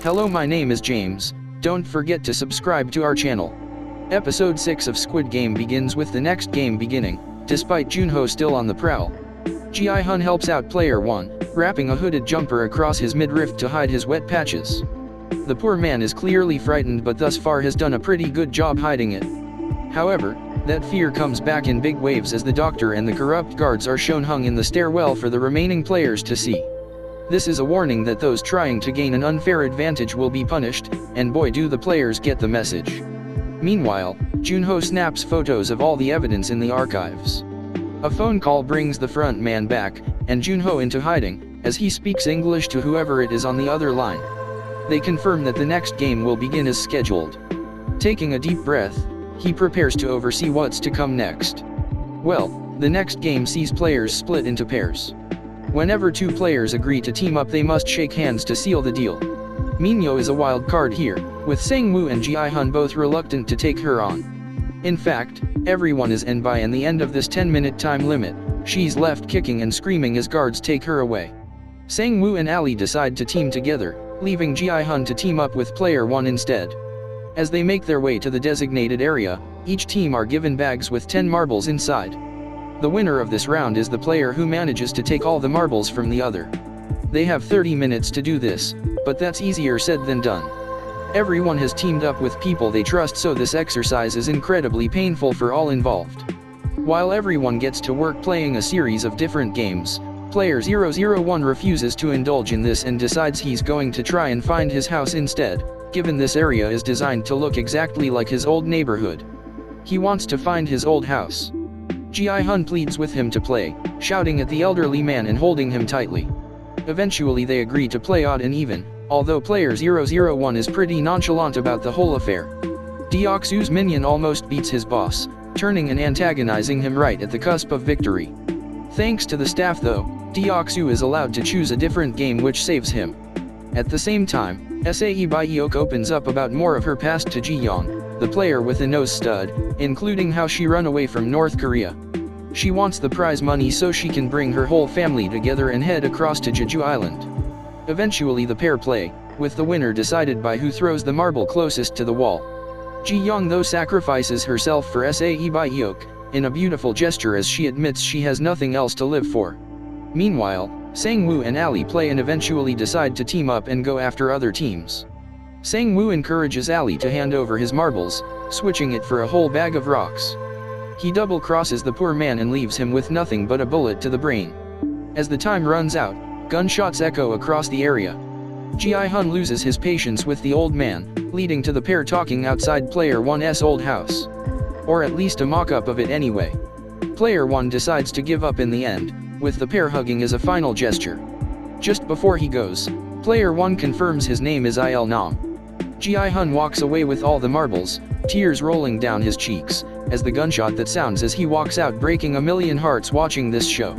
Hello, my name is James. Don't forget to subscribe to our channel. Episode 6 of Squid Game begins with the next game beginning, despite Joon-Ho still on the prowl. Gi-Hun helps out player 1, wrapping a hooded jumper across his midriff to hide his wet patches. The poor man is clearly frightened but thus far has done a pretty good job hiding it. However, that fear comes back in big waves as the doctor and the corrupt guards are shown hung in the stairwell for the remaining players to see. This is a warning that those trying to gain an unfair advantage will be punished, and boy do the players get the message. Meanwhile, Joon-Ho snaps photos of all the evidence in the archives. A phone call brings the front man back, and Joon-Ho into hiding, as he speaks English to whoever it is on the other line. They confirm that the next game will begin as scheduled. Taking a deep breath, he prepares to oversee what's to come next. Well, the next game sees players split into pairs. Whenever two players agree to team up, they must shake hands to seal the deal. Minyo is a wild card here, with Sang-woo and Gi-Hun both reluctant to take her on. In fact, everyone is by in the end of this 10-minute time limit, she's left kicking and screaming as guards take her away. Sang-woo and Ali decide to team together, leaving Gi-Hun to team up with player 1 instead. As they make their way to the designated area, each team are given bags with 10 marbles inside. The winner of this round is the player who manages to take all the marbles from the other. They have 30 minutes to do this, but that's easier said than done. Everyone has teamed up with people they trust, so this exercise is incredibly painful for all involved. While everyone gets to work playing a series of different games, player 001 refuses to indulge in this and decides he's going to try and find his house instead, given this area is designed to look exactly like his old neighborhood. He wants to find his old house. Gi-Hun pleads with him to play, shouting at the elderly man and holding him tightly. Eventually they agree to play odd and even, although player 001 is pretty nonchalant about the whole affair. Deok-soo's minion almost beats his boss, turning and antagonizing him right at the cusp of victory. Thanks to the staff though, Deok-soo is allowed to choose a different game which saves him. At the same time, Sae Byok opens up about more of her past to Ji-Young, the player with a nose stud, including how she ran away from North Korea. She wants the prize money so she can bring her whole family together and head across to Jeju Island. Eventually the pair play, with the winner decided by who throws the marble closest to the wall. Ji-Young though sacrifices herself for Sae Byok, in a beautiful gesture as she admits she has nothing else to live for. Meanwhile, Sang-woo and Ali play and eventually decide to team up and go after other teams. Sang-woo encourages Ali to hand over his marbles, switching it for a whole bag of rocks. He double-crosses the poor man and leaves him with nothing but a bullet to the brain. As the time runs out, gunshots echo across the area. Gi-Hun loses his patience with the old man, leading to the pair talking outside player 1's old house. Or at least a mock-up of it anyway. Player 1 decides to give up in the end, with the pair hugging as a final gesture. Just before he goes, player 1 confirms his name is Il Nam. Gi-Hun walks away with all the marbles, tears rolling down his cheeks, as the gunshot that sounds as he walks out, breaking a million hearts watching this show.